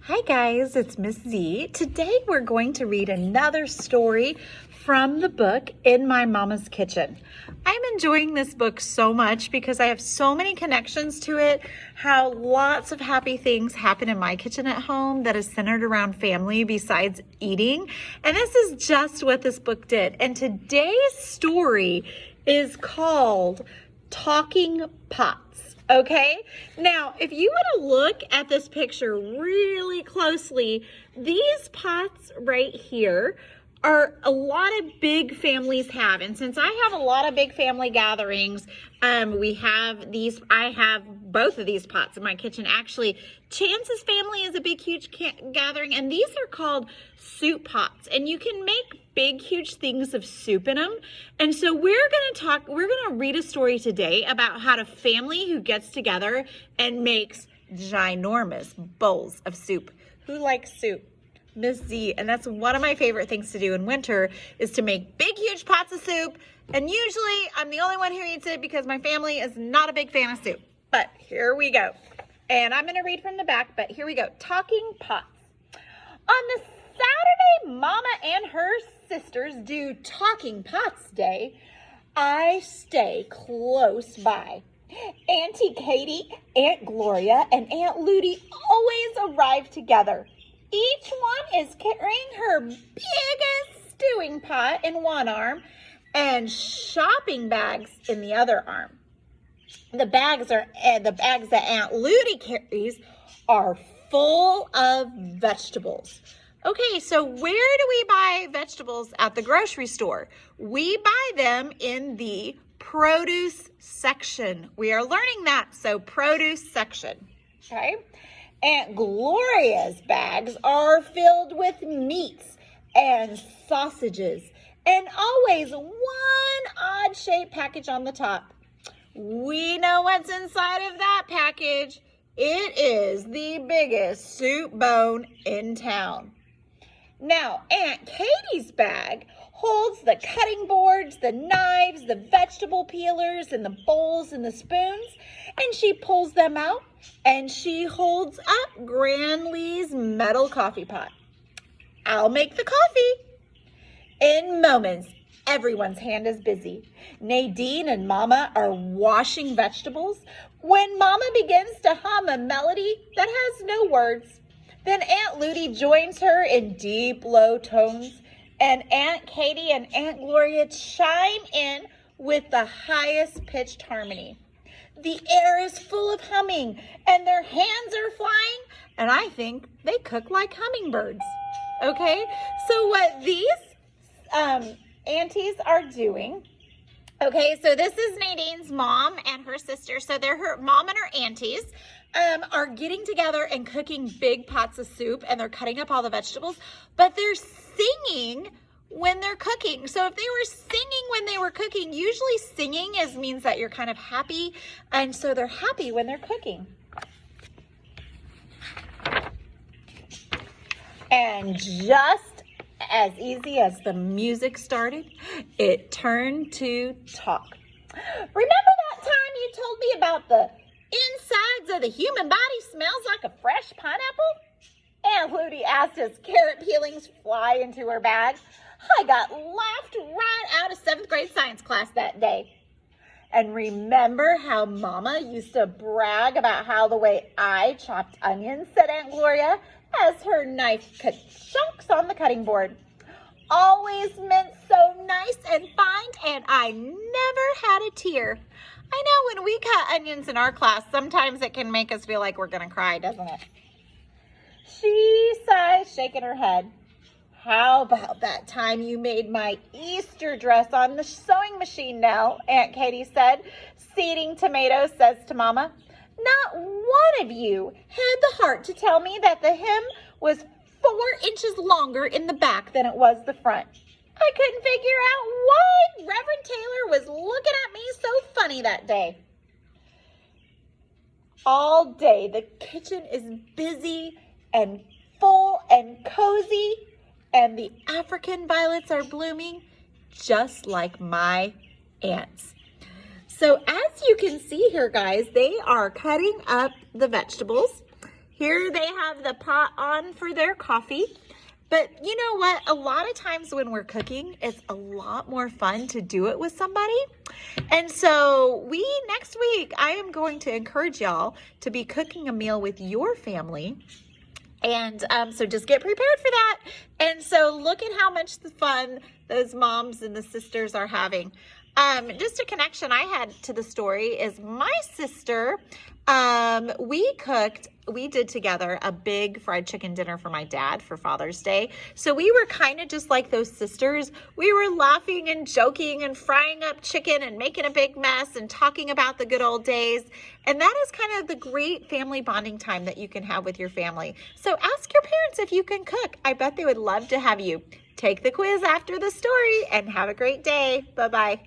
Hi guys, it's Miss Z. Today we're going to read another story from the book In My Mama's Kitchen. I'm enjoying this book so much because I have so many connections to it, how lots of happy things happen in my kitchen at home that is centered around family besides eating. And this is just what this book did. And today's story is called Talking Pots. Okay, now if you want to look at this picture really closely, these pots right here are a lot of big families have. And since I have a lot of big family gatherings, we have these, I have both of these pots in my kitchen. Actually, Chance's family is a big, huge gathering, and these are called soup pots. And you can make big, huge things of soup in them. And so we're gonna read a story today about how a family who gets together and makes ginormous bowls of soup. Who likes soup? Miss Z. And that's one of my favorite things to do in winter, is to make big, huge pots of soup. And usually I'm the only one who eats it because my family is not a big fan of soup. But here we go. And I'm gonna read from the back, but here we go. Talking Pots. On the Saturday Mama and her sisters do Talking Pots Day, I stay close by. Auntie Katie, Aunt Gloria, and Aunt Ludy always arrive together. Each one is carrying her biggest stewing pot in one arm and shopping bags in the other arm. The bags that Aunt Ludy carries are full of vegetables. Okay, so where do we buy vegetables at the grocery store? We buy them in the produce section. We are learning that, so produce section, okay? Aunt Gloria's bags are filled with meats and sausages and always one odd-shaped package on the top. We know what's inside of that package. It is the biggest soup bone in town. Now, Aunt Katie's bag holds the cutting boards, the knives, the vegetable peelers, and the bowls and the spoons, and she pulls them out and she holds up Granley's metal coffee pot. I'll make the coffee. In moments, everyone's hand is busy. Nadine and Mama are washing vegetables when Mama begins to hum a melody that has no words. Then Aunt Ludy joins her in deep, low tones, and Aunt Katie and Aunt Gloria chime in with the highest pitched harmony. The air is full of humming, and their hands are flying, and I think they cook like hummingbirds. Okay, so what these aunties are doing, okay, so this is Nadine's mom and her sister. So they're her mom and her aunties are getting together and cooking big pots of soup, and they're cutting up all the vegetables, but they're singing when they're cooking. So if they were singing when they were cooking, usually singing means that you're kind of happy, and so they're happy when they're cooking. And just as easy as the music started, it turned to talk. Remember that time you told me about the insides of the human body smells like a fresh pineapple? Aunt Ludy asked as carrot peelings fly into her bag. I got laughed right out of 7th grade science class that day. And remember how Mama used to brag about how the way I chopped onions, said Aunt Gloria, as her knife cut chunks on the cutting board. Always meant so nice and fine, and I never had a tear. I know when we cut onions in our class, sometimes it can make us feel like we're gonna cry, doesn't it? She sighs, shaking her head. How about that time you made my Easter dress on the sewing machine, Nell? Aunt Katie said. Seeding tomatoes says to Mama. Not one of you had the heart to tell me that the hem was 4 inches longer in the back than it was the front. I couldn't figure out why Reverend Taylor was looking at me so funny that day. All day the kitchen is busy and full and cozy, and the African violets are blooming just like my aunts. So as you can see here, guys, they are cutting up the vegetables. Here they have the pot on for their coffee. But you know what? A lot of times when we're cooking, it's a lot more fun to do it with somebody. And so next week, I am going to encourage y'all to be cooking a meal with your family. And so just get prepared for that. And so look at how much fun those moms and the sisters are having. Just a connection I had to the story is my sister, we did together a big fried chicken dinner for my dad for Father's Day. So we were kind of just like those sisters. We were laughing and joking and frying up chicken and making a big mess and talking about the good old days. And that is kind of the great family bonding time that you can have with your family. So ask your parents if you can cook. I bet they would love to have you. Take the quiz after the story and have a great day. Bye-bye.